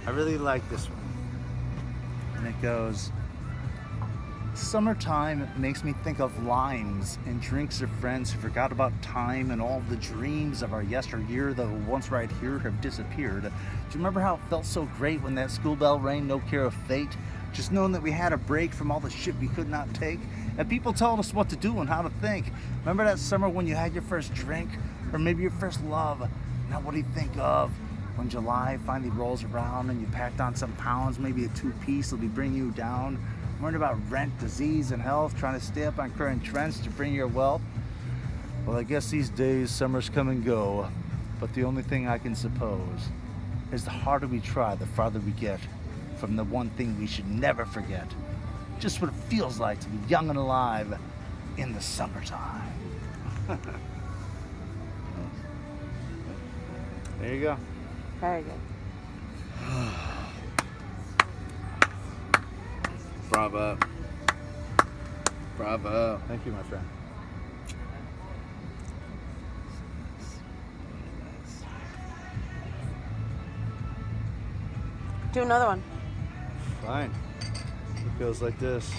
I really like this one. And it goes, summertime makes me think of limes and drinks of friends who forgot about time and all the dreams of our yesteryear that were once right here have disappeared. Do you remember how it felt so great when that school bell rang, no care of fate? Just knowing that we had a break from all the shit we could not take. And people told us what to do and how to think. Remember that summer when you had your first drink? Or maybe your first love? Now what do you think of when July finally rolls around and you packed on some pounds, maybe a two-piece will be bringing you down? Worried about rent, disease, and health, trying to stay up on current trends to bring your wealth? Well, I guess these days summers come and go, but the only thing I can suppose is the harder we try, the farther we get from the one thing we should never forget. Just what it feels like to be young and alive in the summertime. There you go. Very good. Bravo. Bravo. Thank you, my friend. Do another one. Fine. It goes like this.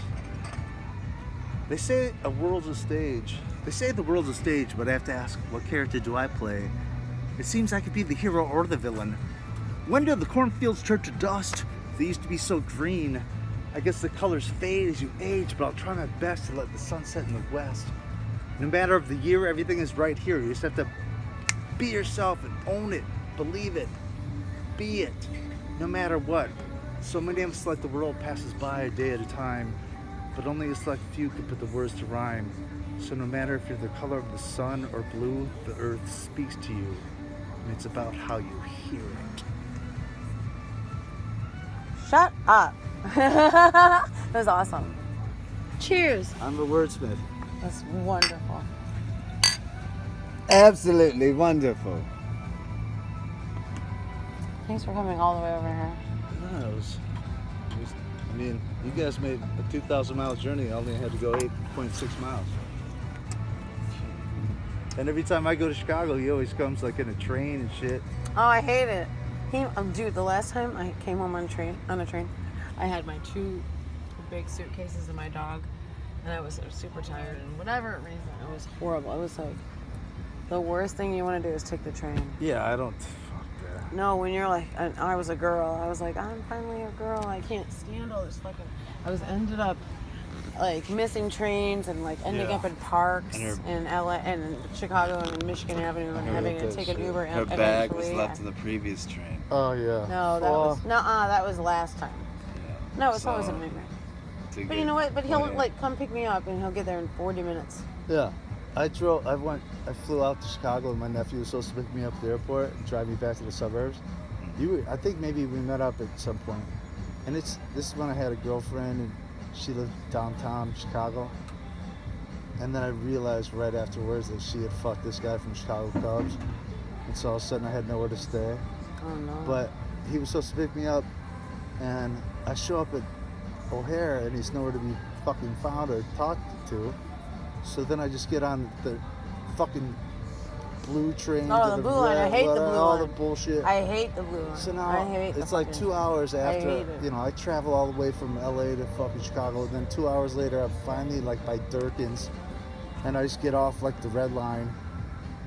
They say a world's a stage. They say the world's a stage, but I have to ask, what character do I play? It seems I could be the hero or the villain. When did the cornfields turn to dust? They used to be so green. I guess the colors fade as you age, but I'll try my best to let the sun set in the west. No matter of the year, everything is right here. You just have to be yourself and own it, believe it, be it, no matter what. So many of us let the world passes by a day at a time, but only a select few can put the words to rhyme. So no matter if you're the color of the sun or blue, the earth speaks to you, and it's about how you hear it. Shut up. That was awesome. Cheers. I'm a wordsmith. That's wonderful. Absolutely wonderful. Thanks for coming all the way over here. No, I mean, you guys made a 2,000-mile journey. I only had to go 8.6 miles. And every time I go to Chicago, he always comes like in a train and shit. Oh, I hate it. Dude, the last time I came home on a train, I had my 2 big suitcases and my dog, and I was super tired. And whatever reason, it was horrible. It was like the worst thing you want to do is take the train. Yeah, I don't. Fuck that. No, when you're like, I was a girl. I was like, I'm finally a girl. I can't stand all this fucking. Ended up like missing trains and like ending up in parks in LA and Chicago and Michigan Avenue and having to take an Uber. Her bag was left in the previous train. Oh yeah. No, that was last time. Yeah. No, it's always a nightmare. But you know what? But he'll like come pick me up and he'll get there in 40 minutes. Yeah. I flew out to Chicago and my nephew was supposed to pick me up at the airport and drive me back to the suburbs. I think maybe we met up at some point. And this is when I had a girlfriend and she lived downtown Chicago. And then I realized right afterwards that she had fucked this guy from Chicago Cubs. And so all of a sudden I had nowhere to stay. Oh no. But he was supposed to pick me up and I show up at O'Hare and he's nowhere to be fucking found or talked to. So then I just get on the fucking blue train. Oh, to the blue line. I hate the blue line. All the bullshit. I hate the blue line. So now it's like 2 hours after, I hate it. I travel all the way from LA to fucking Chicago. And then 2 hours later, I'm finally like by Durkin's. And I just get off like the red line.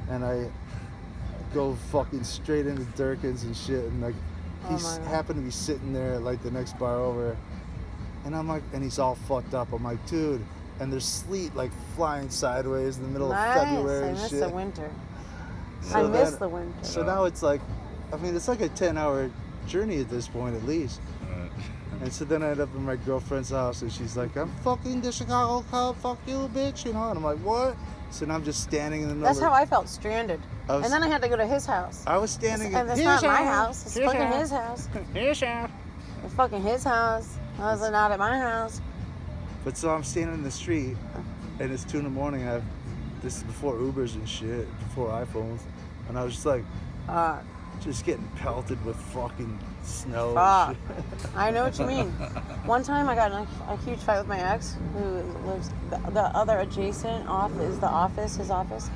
And I go fucking straight into Durkin's and shit. And like, he's happened to be sitting there at like the next bar over. And I'm like, and he's all fucked up. I'm like, dude. And there's sleet like flying sideways in the middle of February and shit. I miss the winter. So I miss the winter. So now it's like, I mean, it's like a 10-hour journey at this point at least. And so then I end up in my girlfriend's house and she's like, I'm fucking the Chicago Cub, fuck you, bitch, And I'm like, what? So now I'm just standing in the middle. That's how I felt, stranded. And then I had to go to his house. I was standing and it's not my house. It's fucking his house. It's fucking his house. I was not at my house. But so I'm standing in the street and it's 2 a.m. This is before Ubers and shit, before iPhones. And I was just like, just getting pelted with fucking snow. Fuck. I know what you mean. One time I got in a huge fight with my ex, who lives the other adjacent his office,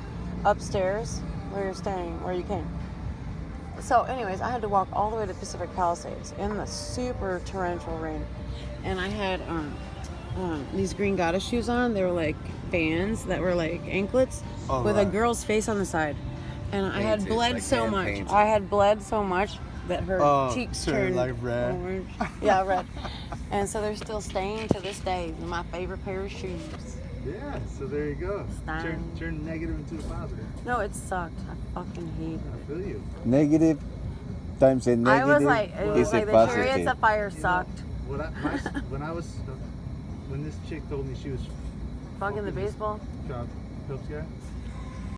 upstairs, where you're staying, where you came. So, anyways, I had to walk all the way to Pacific Palisades in the super torrential rain, and I had these green goddess shoes on. They were like Vans that were like anklets with a girl's face on the side, and I had bled like so hand much. painted. I had bled so much that her cheeks turned like red. orange. Yeah, red. And so they're still stained to this day. My favorite pair of shoes. Yeah, so there you go. Stain. Turn negative into a positive. No, it sucked. I fucking hated I it. feel you. Negative times a negative I was like, it was is a like the Chariots positive. of Fire sucked. When this chick told me she was Fucking the baseball. Cubs guy,